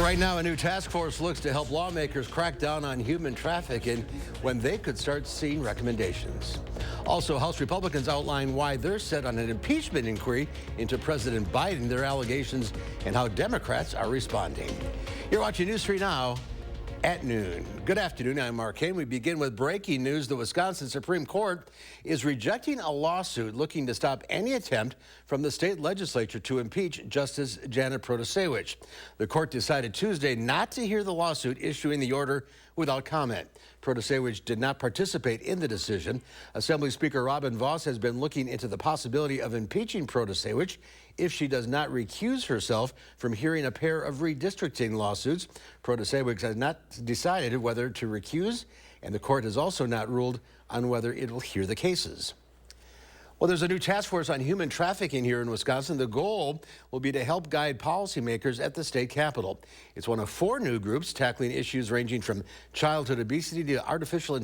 Right now, a new task force looks to help lawmakers crack down on human trafficking when they could start seeing recommendations. Also, House Republicans outline why they're set on an impeachment inquiry into President Biden, their allegations, and how Democrats are responding. You're watching News 3 Now at noon. Good afternoon, I'm Mark Kane. We begin with breaking news. The Wisconsin Supreme Court is rejecting a lawsuit looking to stop any attempt from the state legislature to impeach Justice Janet Protasiewicz. The court decided Tuesday not to hear the lawsuit, issuing the order without comment. Protasiewicz did not participate in the decision. Assembly Speaker Robin Vos has been looking into the possibility of impeaching Protasiewicz if she does not recuse herself from hearing a pair of redistricting lawsuits. Protasiewicz has not decided whether to recuse, and the court has also not ruled on whether it will hear the cases. Well, there's a new task force on human trafficking here in Wisconsin. The goal will be to help guide policymakers at the state capitol. It's one of 4 new groups tackling issues ranging from childhood obesity to artificial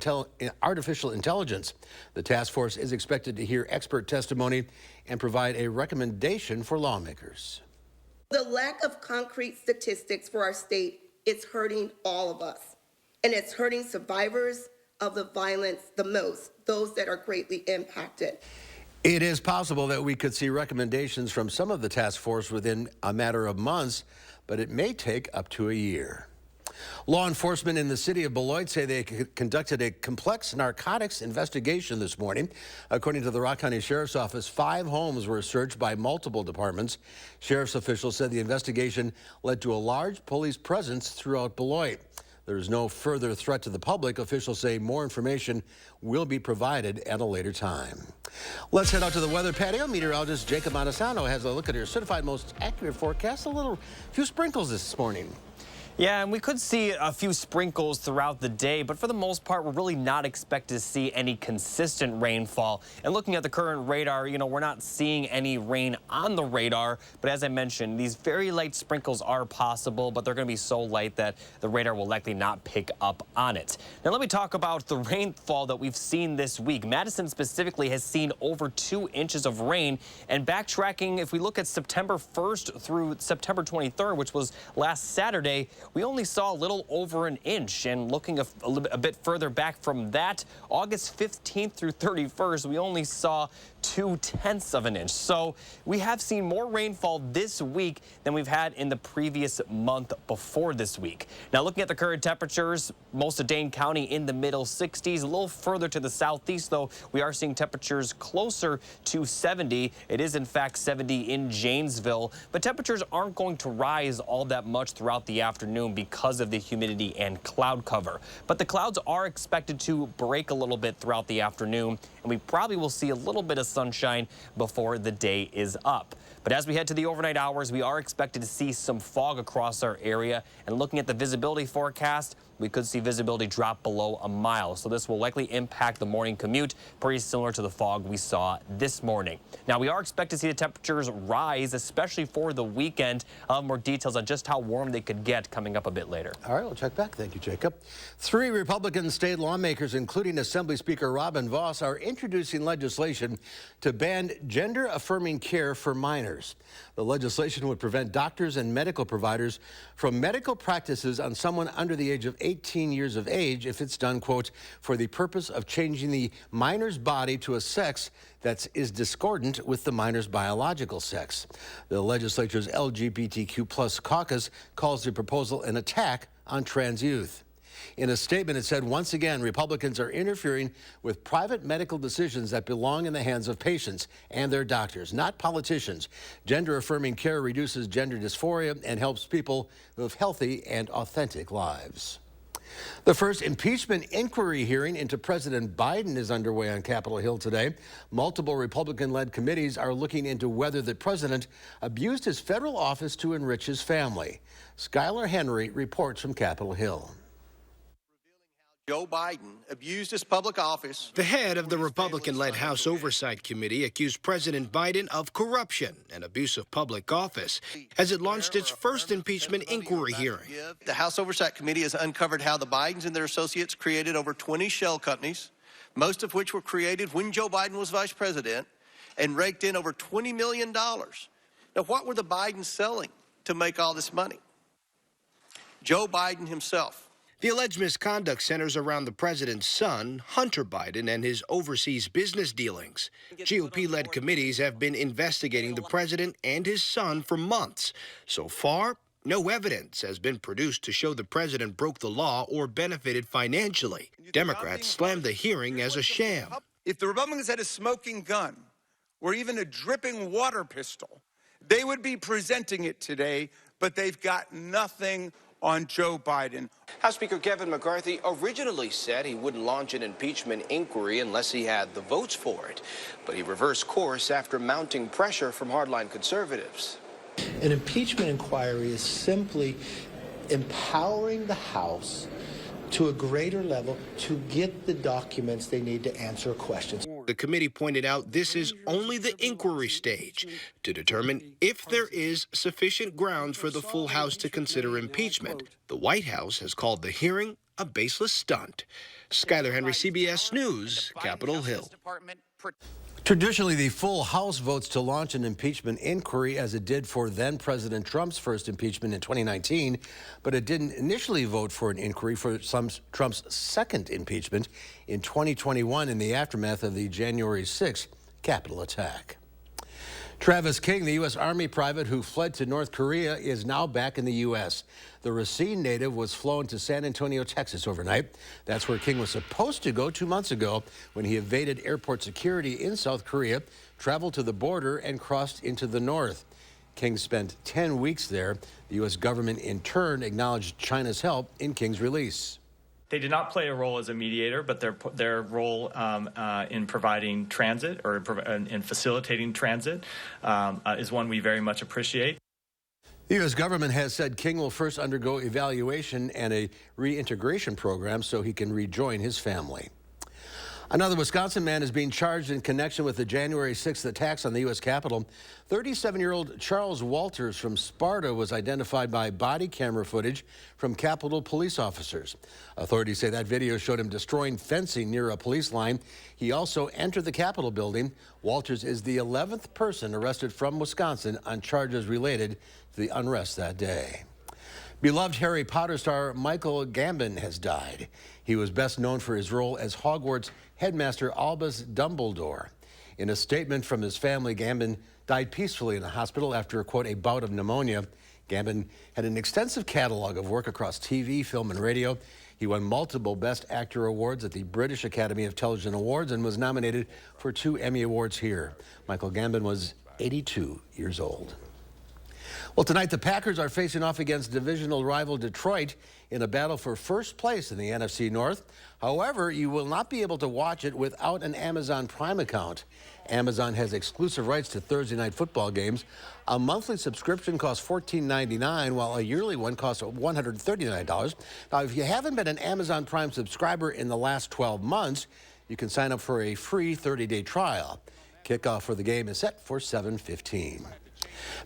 intelligence. The task force is expected to hear expert testimony and provide a recommendation for lawmakers. The lack of concrete statistics for our state is hurting all of us, and it's hurting survivors of the violence the most, those that are greatly impacted. It is possible that we could see recommendations from some of the task force within a matter of months, but it may take up to a year. Law enforcement in the city of Beloit say they conducted a complex narcotics investigation this morning. According to the Rock County Sheriff's Office, 5 homes were searched by multiple departments. Sheriff's officials said the investigation led to a large police presence throughout Beloit. There is no further threat to the public. Officials say more information will be provided at a later time. Let's head out to the weather patio. Meteorologist Jacob Madison has a look at your certified most accurate forecast. A few sprinkles this morning. Yeah, and we could see a few sprinkles throughout the day, but for the most part, we're really not expected to see any consistent rainfall. And looking at the current radar, we're not seeing any rain on the radar. But as I mentioned, these very light sprinkles are possible, but they're going to be so light that the radar will likely not pick up on it. Now, let me talk about the rainfall that we've seen this week. Madison specifically has seen over 2 inches of rain. And backtracking, if we look at September 1st through September 23rd, which was last Saturday, we only saw a little over an inch. And looking a bit further back from that, August 15th through 31st, we only saw 0.2 of an inch. So we have seen more rainfall this week than we've had in the previous month before this week. Now, looking at the current temperatures, most of Dane County in the middle 60s. A little further to the southeast, though, we are seeing temperatures closer to 70. It is, in fact, 70 in Janesville. But temperatures aren't going to rise all that much throughout the afternoon because of the humidity and cloud cover. But the clouds are expected to break a little bit throughout the afternoon, and we probably will see a little bit of sunshine before the day is up. But as we head to the overnight hours, we are expected to see some fog across our area. And looking at the visibility forecast, we could see visibility drop below a mile. So this will likely impact the morning commute, pretty similar to the fog we saw this morning. Now, we are expected to see the temperatures rise, especially for the weekend. I'll have more details on just how warm they could get coming up a bit later. All right, we'll check back. Thank you, Jacob. 3 Republican state lawmakers, including Assembly Speaker Robin Vos, are introducing legislation to ban gender-affirming care for minors. The legislation would prevent doctors and medical providers from medical practices on someone under the age of 18 years of age if it's done, quote, for the purpose of changing the minor's body to a sex that is discordant with the minor's biological sex. The legislature's LGBTQ+ caucus calls the proposal an attack on trans youth. In a statement, it said, once again, Republicans are interfering with private medical decisions that belong in the hands of patients and their doctors, not politicians. Gender-affirming care reduces gender dysphoria and helps people live healthy and authentic lives. The first impeachment inquiry hearing into President Biden is underway on Capitol Hill today. Multiple Republican-led committees are looking into whether the president abused his federal office to enrich his family. Skylar Henry reports from Capitol Hill. Joe Biden abused his public office. The head of the Republican-led House Oversight Committee accused President Biden of corruption and abuse of public office as it launched its first impeachment inquiry hearing. The House Oversight Committee has uncovered how the Bidens and their associates created over 20 shell companies, most of which were created when Joe Biden was vice president, and raked in over $20 million. Now, what were the Bidens selling to make all this money? Joe Biden himself. The alleged misconduct centers around the president's son, Hunter Biden, and his overseas business dealings. GOP-led committees have been investigating the president and his son for months. So far, no evidence has been produced to show the president broke the law or benefited financially. Democrats slammed the hearing as a sham. If the Republicans had a smoking gun or even a dripping water pistol, they would be presenting it today, but they've got nothing on Joe Biden. House Speaker Kevin McCarthy originally said he wouldn't launch an impeachment inquiry unless he had the votes for it, but he reversed course after mounting pressure from hardline conservatives. An impeachment inquiry is simply empowering the House to a greater level to get the documents they need to answer questions. The committee pointed out this is only the inquiry stage to determine if there is sufficient grounds for the full House to consider impeachment. The White House has called the hearing a baseless stunt. Skyler Henry, CBS News, Capitol Hill. Traditionally, the full House votes to launch an impeachment inquiry, as it did for then-President Trump's first impeachment in 2019, but it didn't initially vote for an inquiry for Trump's second impeachment in 2021 in the aftermath of the January 6th Capitol attack. Travis King, the U.S. Army private who fled to North Korea, is now back in the U.S. The Racine native was flown to San Antonio, Texas overnight. That's where King was supposed to go 2 months ago when he evaded airport security in South Korea, traveled to the border, and crossed into the north. King spent 10 weeks there. The U.S. government in turn acknowledged China's help in King's release. They did not play a role as a mediator, but their role in providing transit or in facilitating transit is one we very much appreciate. The U.S. government has said King will first undergo evaluation and a reintegration program so he can rejoin his family. Another Wisconsin man is being charged in connection with the January 6th attacks on the U.S. Capitol. 37-year-old Charles Walters from Sparta was identified by body camera footage from Capitol police officers. Authorities say that video showed him destroying fencing near a police line. He also entered the Capitol building. Walters is the 11th person arrested from Wisconsin on charges related to the unrest that day. Beloved Harry Potter star Michael Gambon has died. He was best known for his role as Hogwarts headmaster Albus Dumbledore. In a statement from his family, Gambon died peacefully in a hospital after, quote, a bout of pneumonia. Gambon had an extensive catalog of work across TV, film, and radio. He won multiple Best Actor awards at the British Academy of Television Awards and was nominated for 2 Emmy Awards here. Michael Gambon was 82 years old. Well, tonight the Packers are facing off against divisional rival Detroit in a battle for first place in the NFC North. However, you will not be able to watch it without an Amazon Prime account. Amazon has exclusive rights to Thursday night football games. A monthly subscription costs $14.99, while a yearly one costs $139. Now, if you haven't been an Amazon Prime subscriber in the last 12 months, you can sign up for a free 30-day trial. Kickoff for the game is set for 7:15.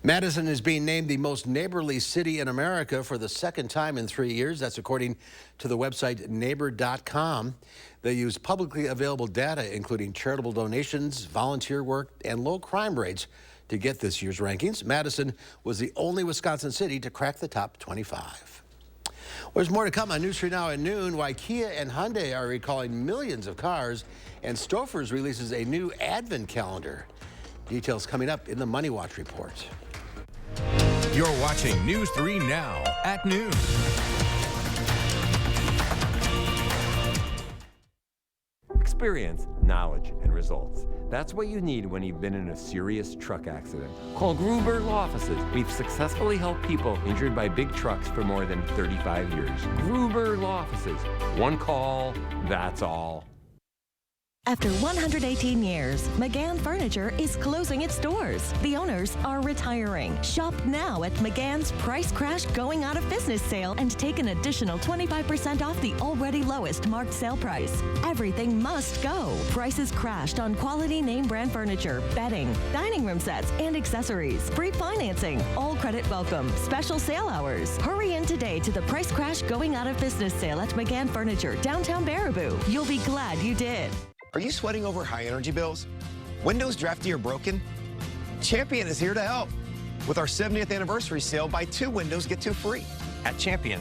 Madison is being named the most neighborly city in America for the second time in 3 years. That's according to the website neighbor.com. They use publicly available data, including charitable donations, volunteer work, and low crime rates to get this year's rankings. Madison was the only Wisconsin city to crack the top 25. Well, there's more to come on News 3 Now at noon. Why Kia and Hyundai are recalling millions of cars, and Stouffer's releases a new advent calendar. Details coming up in the Money Watch report. You're watching News 3 Now at noon. Experience, knowledge, and results. That's what you need when you've been in a serious truck accident. Call Gruber Law Offices. We've successfully helped people injured by big trucks for more than 35 years. Gruber Law Offices. One call, that's all. After 118 years, McGann Furniture is closing its doors. The owners are retiring. Shop now at McGann's Price Crash Going Out of Business sale and take an additional 25% off the already lowest marked sale price. Everything must go. Prices crashed on quality name brand furniture, bedding, dining room sets, and accessories. Free financing. All credit welcome. Special sale hours. Hurry in today to the Price Crash Going Out of Business sale at McGann Furniture, downtown Baraboo. You'll be glad you did. Are you sweating over high energy bills? Windows drafty or broken? Champion is here to help. With our 70th anniversary sale, buy 2 windows, get 2 free. At Champion,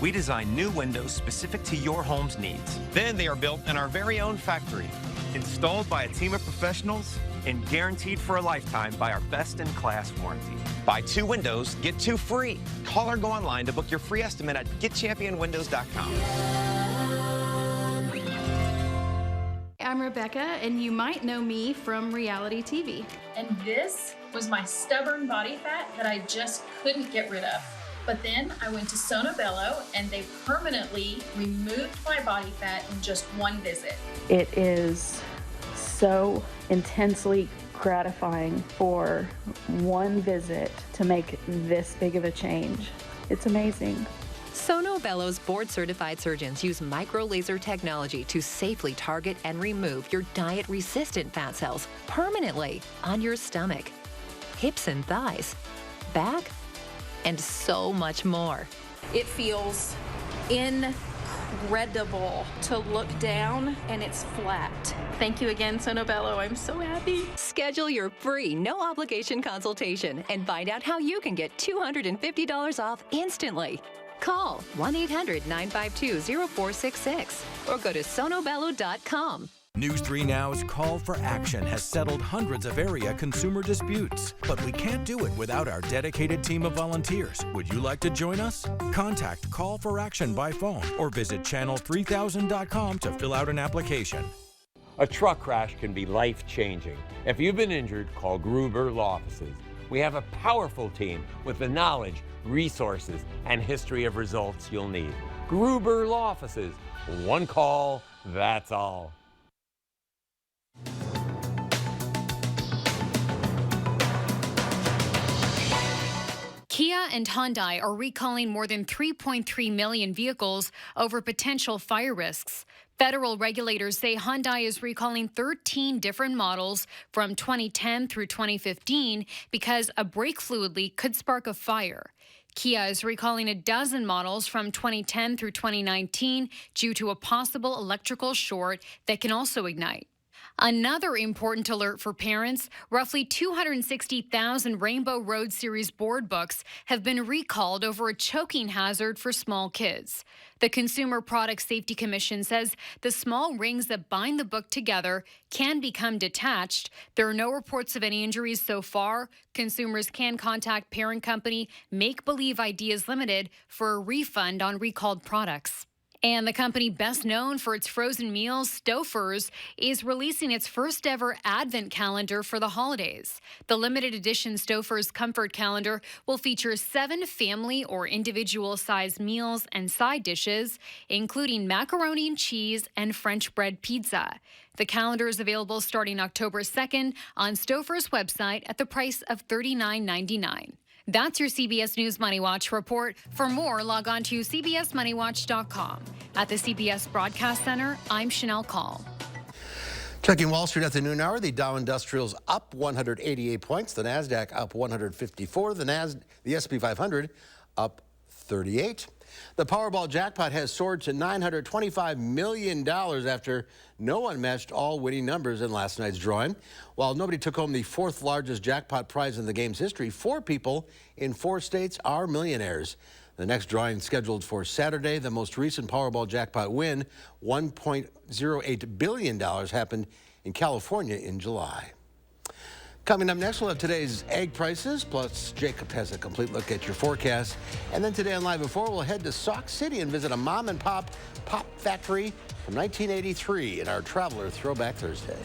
we design new windows specific to your home's needs. Then they are built in our very own factory, installed by a team of professionals, and guaranteed for a lifetime by our best-in-class warranty. Buy 2 windows, get 2 free. Call or go online to book your free estimate at getchampionwindows.com. I'm Rebecca, and you might know me from reality TV. And this was my stubborn body fat that I just couldn't get rid of. But then I went to Sono Bello, and they permanently removed my body fat in just 1 visit. It is so intensely gratifying for 1 visit to make this big of a change. It's amazing. Sono Bello's board-certified surgeons use micro-laser technology to safely target and remove your diet-resistant fat cells permanently on your stomach, hips and thighs, back, and so much more. It feels incredible to look down, and it's flat. Thank you again, Sono Bello. I'm so happy. Schedule your free, no-obligation consultation and find out how you can get $250 off instantly. Call 1-800-952-0466 or go to sonobello.com. News 3 Now's Call for Action has settled hundreds of area consumer disputes, but we can't do it without our dedicated team of volunteers. Would you like to join us? Contact Call for Action by phone or visit channel3000.com to fill out an application. A truck crash can be life-changing. If you've been injured, call Gruber Law Offices. We have a powerful team with the knowledge, resources, and history of results you'll need. Gruber Law Offices. 1 call, that's all. Kia and Hyundai are recalling more than 3.3 million vehicles over potential fire risks. Federal regulators say Hyundai is recalling 13 different models from 2010 through 2015 because a brake fluid leak could spark a fire. Kia is recalling a dozen models from 2010 through 2019 due to a possible electrical short that can also ignite. Another important alert for parents, roughly 260,000 Rainbow Road Series board books have been recalled over a choking hazard for small kids. The Consumer Product Safety Commission says the small rings that bind the book together can become detached. There are no reports of any injuries so far. Consumers can contact parent company Make Believe Ideas Limited for a refund on recalled products. And the company best known for its frozen meals, Stouffer's, is releasing its first ever Advent calendar for the holidays. The limited edition Stouffer's Comfort Calendar will feature 7 family or individual sized meals and side dishes, including macaroni and cheese and French bread pizza. The calendar is available starting October 2nd on Stouffer's website at the price of $39.99. That's your CBS News Money Watch report. For more, log on to cbsmoneywatch.com. At the CBS Broadcast Center, I'm Chanel Call. Checking Wall Street at the noon hour, the Dow Industrial's up 188 points, the NASDAQ up 154, the S&P 500 up 38. The Powerball jackpot has soared to $925 million after no one matched all winning numbers in last night's drawing. While nobody took home the 4th largest jackpot prize in the game's history, 4 people in 4 states are millionaires. The next drawing scheduled for Saturday. The most recent Powerball jackpot win, $1.08 billion, happened in California in July. Coming up next, we'll have today's egg prices, plus Jacob has a complete look at your forecast. And then today on Live at 4, we'll head to Sauk City and visit a mom-and-pop pop factory from 1983 in our Traveler Throwback Thursday.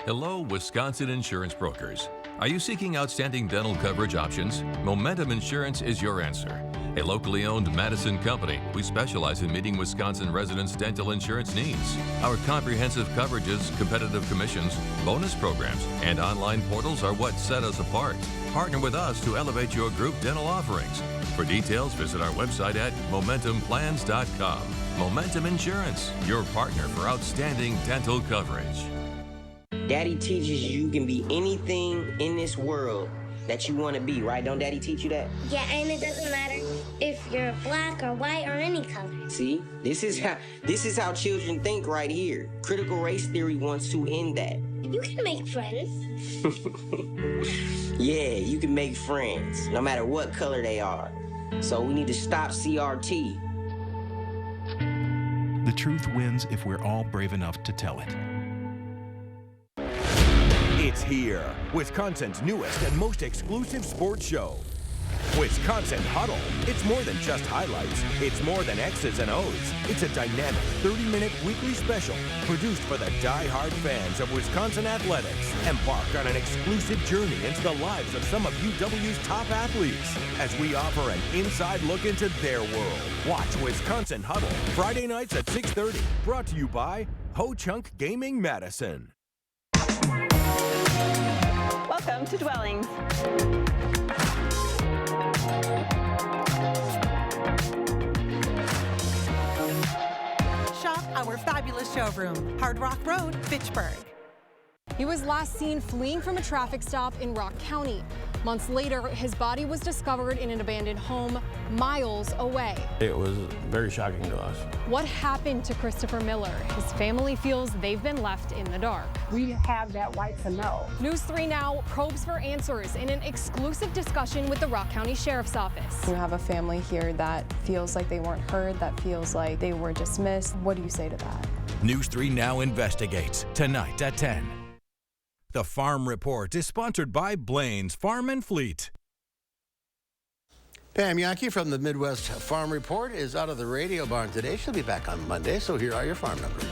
Hello, Wisconsin insurance brokers. Are you seeking outstanding dental coverage options? Momentum Insurance is your answer. A locally owned Madison company, we specialize in meeting Wisconsin residents' dental insurance needs. Our comprehensive coverages, competitive commissions, bonus programs, and online portals are what set us apart. Partner with us to elevate your group dental offerings. For details, visit our website at MomentumPlans.com. Momentum Insurance, your partner for outstanding dental coverage. Daddy teaches you can be anything in this this world that you want to be, right? Don't Daddy teach you that? Yeah, and it doesn't matter if you're black or white or any color. See, this is how children think right here. Critical race theory wants to end that. You can make friends. Yeah, you can make friends, no matter what color they are. So we need to stop CRT. The truth wins if we're all brave enough to tell it. It's here, Wisconsin's newest and most exclusive sports show. Wisconsin Huddle. It's more than just highlights. It's more than X's and O's. It's a dynamic 30-minute weekly special produced for the die-hard fans of Wisconsin athletics. Embark on an exclusive journey into the lives of some of UW's top athletes as we offer an inside look into their world. Watch Wisconsin Huddle Friday nights at 6:30. Brought to you by Ho Chunk Gaming Madison. Welcome to Dwellings. Shop our fabulous showroom, Hard Rock Road, Fitchburg. He was last seen fleeing from a traffic stop in Rock County. Months later, his body was discovered in an abandoned home miles away. It was very shocking to us. What happened to Christopher Miller? His family feels they've been left in the dark. We have that right to know. News 3 Now probes for answers in an exclusive discussion with the Rock County Sheriff's Office. You have a family here that feels like they weren't heard, that feels like they were dismissed. What do you say to that? News 3 Now investigates tonight at 10. The Farm Report is sponsored by Blaine's Farm and Fleet. Pam Yankee from the Midwest Farm Report is out of the radio barn today. She'll be back on Monday, so here are your farm numbers.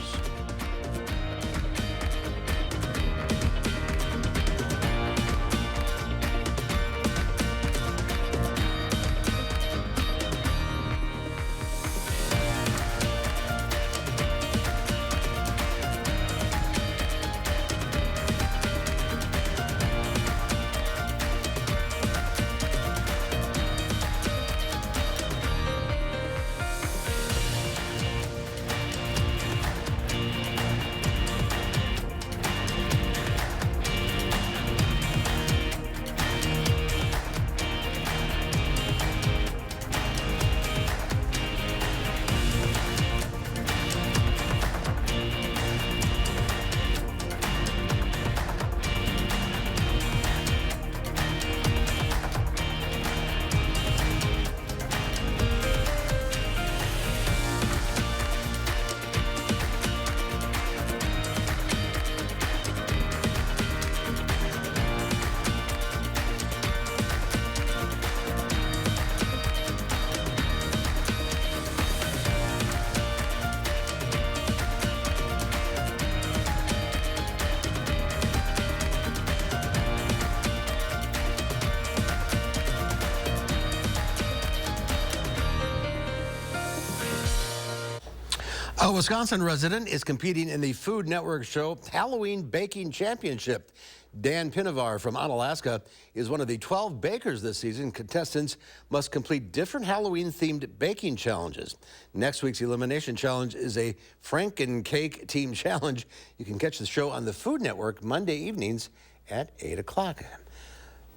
A Wisconsin resident is competing in the Food Network show Halloween Baking Championship. Dan Pinavar from Onalaska is one of the 12 bakers this season. Contestants must complete different Halloween-themed baking challenges. Next week's elimination challenge is a Franken-Cake Team Challenge. You can catch the show on the Food Network Monday evenings at 8 o'clock.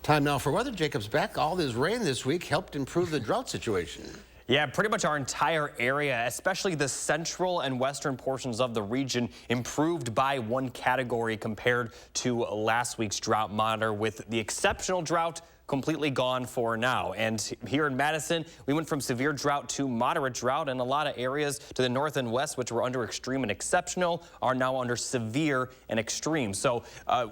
Time now for weather. Jacob's back. All this rain this week helped improve the drought situation. Yeah, pretty much our entire area, especially the central and western portions of the region, improved by one category compared to last week's drought monitor, with the exceptional drought completely gone for now. And here in Madison, we went from severe drought to moderate drought, and a lot of areas to the north and west, which were under extreme and exceptional, are now under severe and extreme. So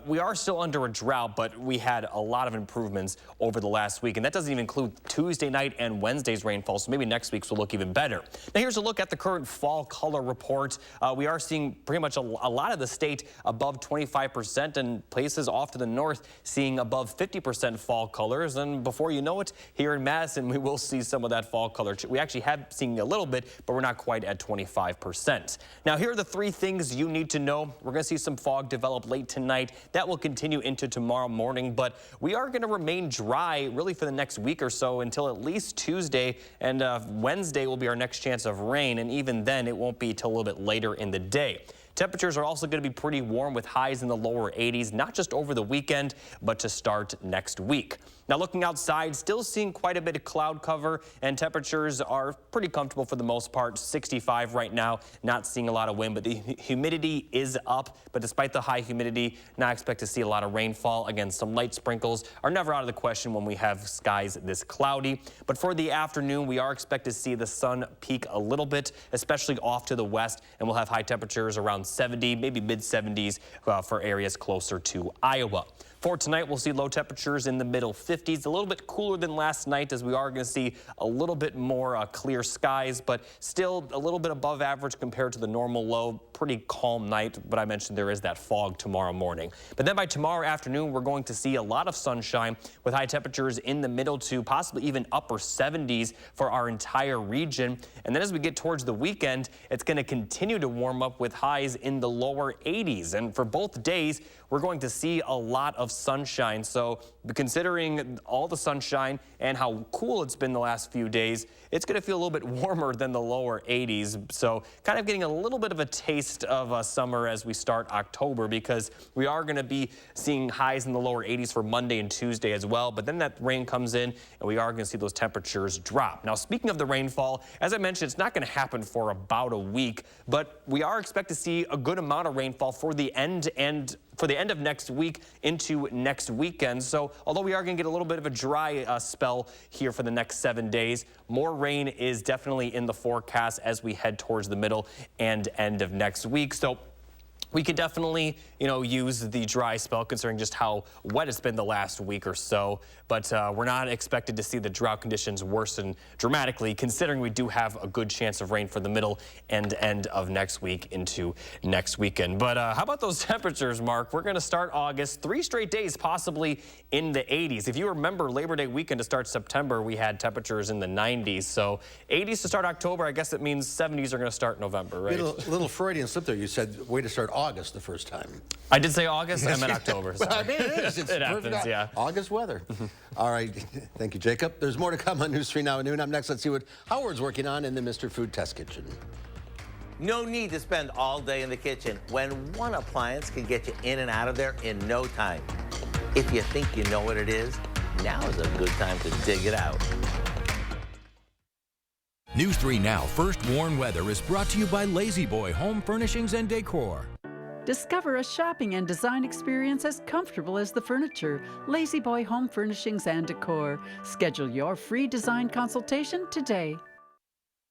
we are still under a drought, but we had a lot of improvements over the last week, and that doesn't even include Tuesday night and Wednesday's rainfall, so maybe next week's will look even better. Now here's a look at the current fall color report. We are seeing pretty much a lot of the state above 25%, and places off to the north seeing above 50% fall colors. And before you know it, here in Madison, we will see some of that fall color. We actually have seen a little bit, but we're not quite at 25%. Now, here are the three things you need to know. We're going to see some fog develop late tonight. That will continue into tomorrow morning, but we are going to remain dry really for the next week or so until at least Tuesday, and Wednesday will be our next chance of rain, and even then, it won't be till a little bit later in the day. Temperatures are also going to be pretty warm with highs in the lower 80s, not just over the weekend, but to start next week. Now looking outside, still seeing quite a bit of cloud cover, and temperatures are pretty comfortable for the most part. 65 right now, not seeing a lot of wind, but the humidity is up. But despite the high humidity, not expect to see a lot of rainfall. Again, some light sprinkles are never out of the question when we have skies this cloudy. But for the afternoon, we are expected to see the sun peak a little bit, especially off to the west, and we'll have high temperatures around 70, maybe mid 70s for areas closer to Iowa. For tonight, we'll see low temperatures in the middle 50s, a little bit cooler than last night, as we are going to see a little bit more clear skies, but still a little bit above average compared to the normal low. Pretty calm night, but I mentioned there is that fog tomorrow morning. But then by tomorrow afternoon, we're going to see a lot of sunshine with high temperatures in the middle to possibly even upper 70s for our entire region. And then as we get towards the weekend, it's going to continue to warm up with highs in the lower 80s. And for both days, we're going to see a lot of sunshine. So considering all the sunshine and how cool it's been the last few days, it's going to feel a little bit warmer than the lower 80s. So kind of getting a little bit of a taste of summer as we start October, because we are going to be seeing highs in the lower 80s for Monday and Tuesday as well. But then that rain comes in and we are going to see those temperatures drop. Now, speaking of the rainfall, as I mentioned, it's not going to happen for about a week, but we are expected to see a good amount of rainfall for the end of next week into next weekend. So although we are going to get a little bit of a dry spell here for the next 7 days, more rain is definitely in the forecast as we head towards the middle and end of next week. So we could definitely, use the dry spell considering just how wet it's been the last week or so. But we're not expected to see the drought conditions worsen dramatically, considering we do have a good chance of rain for the middle and end of next week into next weekend. But how about those temperatures, Mark? We're going to start August, 3 straight days possibly in the 80s. If you remember Labor Day weekend to start September, we had temperatures in the 90s. So 80s to start October, I guess it means 70s are going to start November, right? Little Freudian slip there. You said way to start August the first time. I did say August. I meant October. Well, I mean, it is. It's it happens, yeah. August weather. All right. Thank you, Jacob. There's more to come on News 3 Now at noon. Up next, let's see what Howard's working on in the Mr. Food Test Kitchen. No need to spend all day in the kitchen when one appliance can get you in and out of there in no time. If you think you know what it is, now is a good time to dig it out. News 3 Now First Warn Weather is brought to you by Lazy Boy Home Furnishings and Decor. Discover a shopping and design experience as comfortable as the furniture. Lazy Boy Home Furnishings and Decor. Schedule your free design consultation today.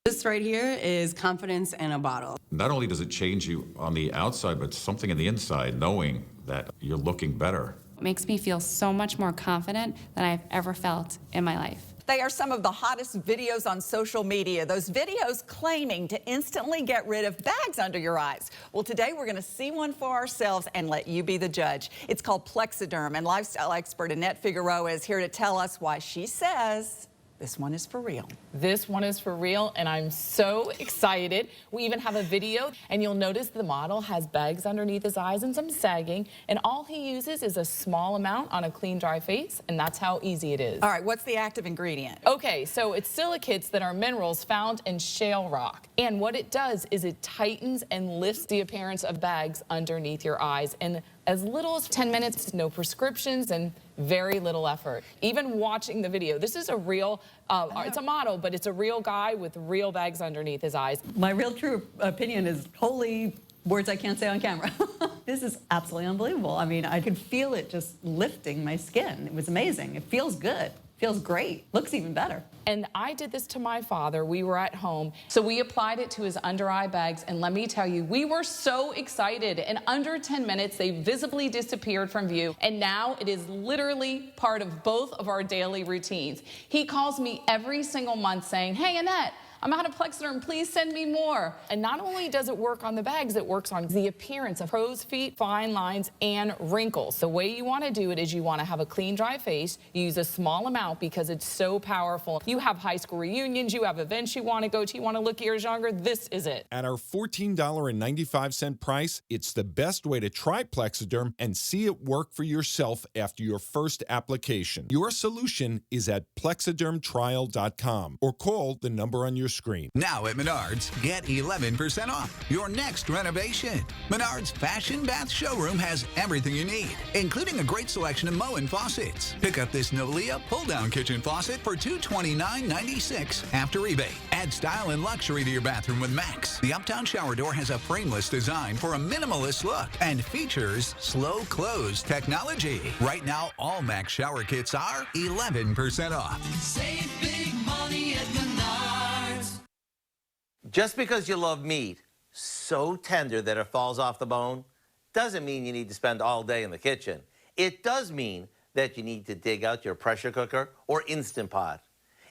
This right here is confidence in a bottle. Not only does it change you on the outside, but something on the inside, knowing that you're looking better. It makes me feel so much more confident than I've ever felt in my life. They are some of the hottest videos on social media. Those videos claiming to instantly get rid of bags under your eyes. Well, today we're going to see one for ourselves and let you be the judge. It's called Plexiderm, and lifestyle expert Annette Figueroa is here to tell us why she says this one is for real. This one is for real, and I'm so excited. We even have a video, and you'll notice the model has bags underneath his eyes and some sagging, and all he uses is a small amount on a clean, dry face, and that's how easy it is. All right, what's the active ingredient? Okay, so it's silicates that are minerals found in shale rock, and what it does is it tightens and lifts the appearance of bags underneath your eyes, and as little as 10 minutes, no prescriptions, and very little effort. Even watching the video, this is a real, it's a model, but it's a real guy with real bags underneath his eyes. My real true opinion is holy words I can't say on camera. This is absolutely unbelievable. I mean, I could feel it just lifting my skin. It was amazing. It feels good. Feels great. Looks even better. And I did this to my father. We were at home. So we applied it to his under eye bags. And let me tell you, we were so excited. In under 10 minutes, they visibly disappeared from view. And now it is literally part of both of our daily routines. He calls me every single month saying, "Hey, Annette, I'm out of Plexiderm, please send me more." And not only does it work on the bags, it works on the appearance of crow's feet, fine lines, and wrinkles. The way you want to do it is you want to have a clean, dry face. You use a small amount because it's so powerful. You have high school reunions, you have events you want to go to, you want to look years younger, this is it. At our $14.95 price, it's the best way to try Plexiderm and see it work for yourself after your first application. Your solution is at plexidermtrial.com or call the number on your screen. Now at Menards, get 11% off your next renovation. Menards Fashion Bath Showroom has everything you need, including a great selection of Moen faucets. Pick up this Nolia pull-down kitchen faucet for $229.96 after rebate. Add style and luxury to your bathroom with Max. The Uptown shower door has a frameless design for a minimalist look and features slow close technology. Right now, all Max shower kits are 11% off. Save big money at Menards. Just because you love meat so tender that it falls off the bone doesn't mean you need to spend all day in the kitchen. It does mean that you need to dig out your pressure cooker or Instant Pot.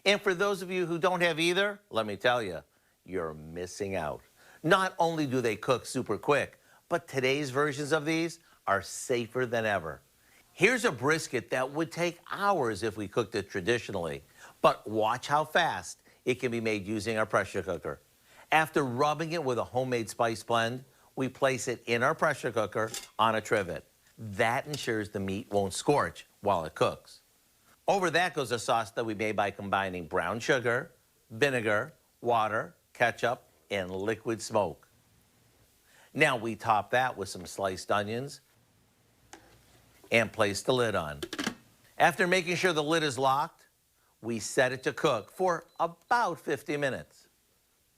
And for those of you who don't have either, let me tell you, you're missing out. Not only do they cook super quick, but today's versions of these are safer than ever. Here's a brisket that would take hours if we cooked it traditionally, but watch how fast it can be made using our pressure cooker. After rubbing it with a homemade spice blend, we place it in our pressure cooker on a trivet. That ensures the meat won't scorch while it cooks. Over that goes a sauce that we made by combining brown sugar, vinegar, water, ketchup, and liquid smoke. Now we top that with some sliced onions and place the lid on. After making sure the lid is locked, we set it to cook for about 50 minutes.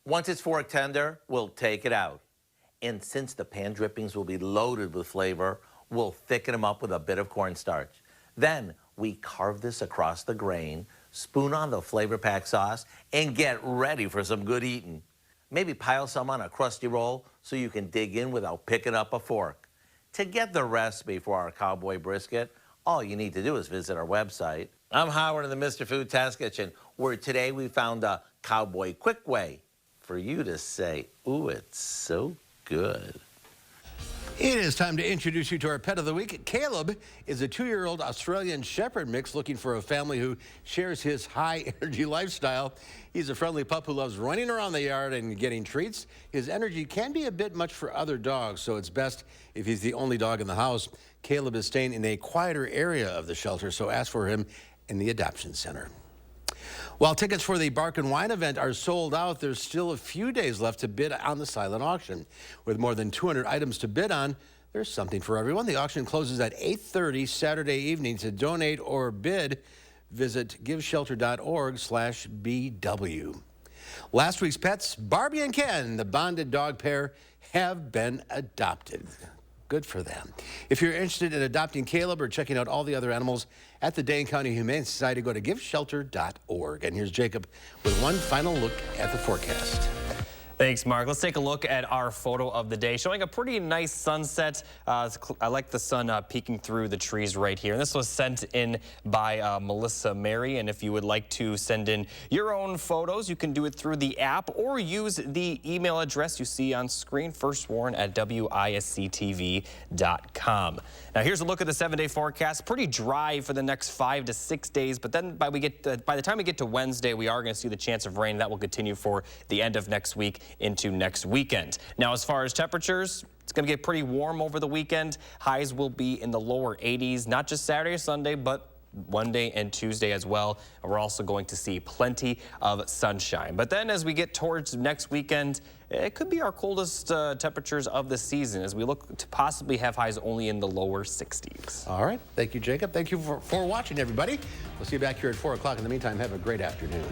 Once it's fork tender, we'll take it out. And since the pan drippings will be loaded with flavor, we'll thicken them up with a bit of cornstarch. Then we carve this across the grain, spoon on the flavor pack sauce, and get ready for some good eating. Maybe pile some on a crusty roll so you can dig in without picking up a fork. To get the recipe for our cowboy brisket, all you need to do is visit our website. I'm Howard in the Mr. Food Test Kitchen, where today we found a cowboy quick way for you to say, ooh, it's so good. It is time to introduce you to our pet of the week. Caleb is a 2-year-old Australian Shepherd mix looking for a family who shares his high-energy lifestyle. He's a friendly pup who loves running around the yard and getting treats. His energy can be a bit much for other dogs, so it's best if he's the only dog in the house. Caleb is staying in a quieter area of the shelter, so ask for him in the adoption center. While tickets for the Bark and Wine event are sold out, there's still a few days left to bid on the silent auction. With more than 200 items to bid on, there's something for everyone. The auction closes at 8:30 Saturday evening. To donate or bid, visit giveshelter.org/BW. Last week's pets, Barbie and Ken, the bonded dog pair, have been adopted. Good for them. If you're interested in adopting Caleb or checking out all the other animals at the Dane County Humane Society, go to giveshelter.org. And here's Jacob with one final look at the forecast. Thanks, Mark. Let's take a look at our photo of the day, showing a pretty nice sunset. I like the sun peeking through the trees right here. And this was sent in by Melissa Mary. And if you would like to send in your own photos, you can do it through the app or use the email address you see on screen, firstwarn@WISC-TV.com. Now, here's a look at the 7-day forecast. Pretty dry for the next 5 to 6 days. But then by the time we get to Wednesday, we are going to see the chance of rain. That will continue for the end of next week into next weekend. Now, as far as temperatures, it's going to get pretty warm over the weekend. Highs will be in the lower 80s, not just Saturday or Sunday, but Monday and Tuesday as well. And we're also going to see plenty of sunshine. But then as we get towards next weekend, it could be our coldest temperatures of the season as we look to possibly have highs only in the lower 60s. All right. Thank you, Jacob. Thank you for watching, everybody. We'll see you back here at 4 o'clock. In the meantime, have a great afternoon.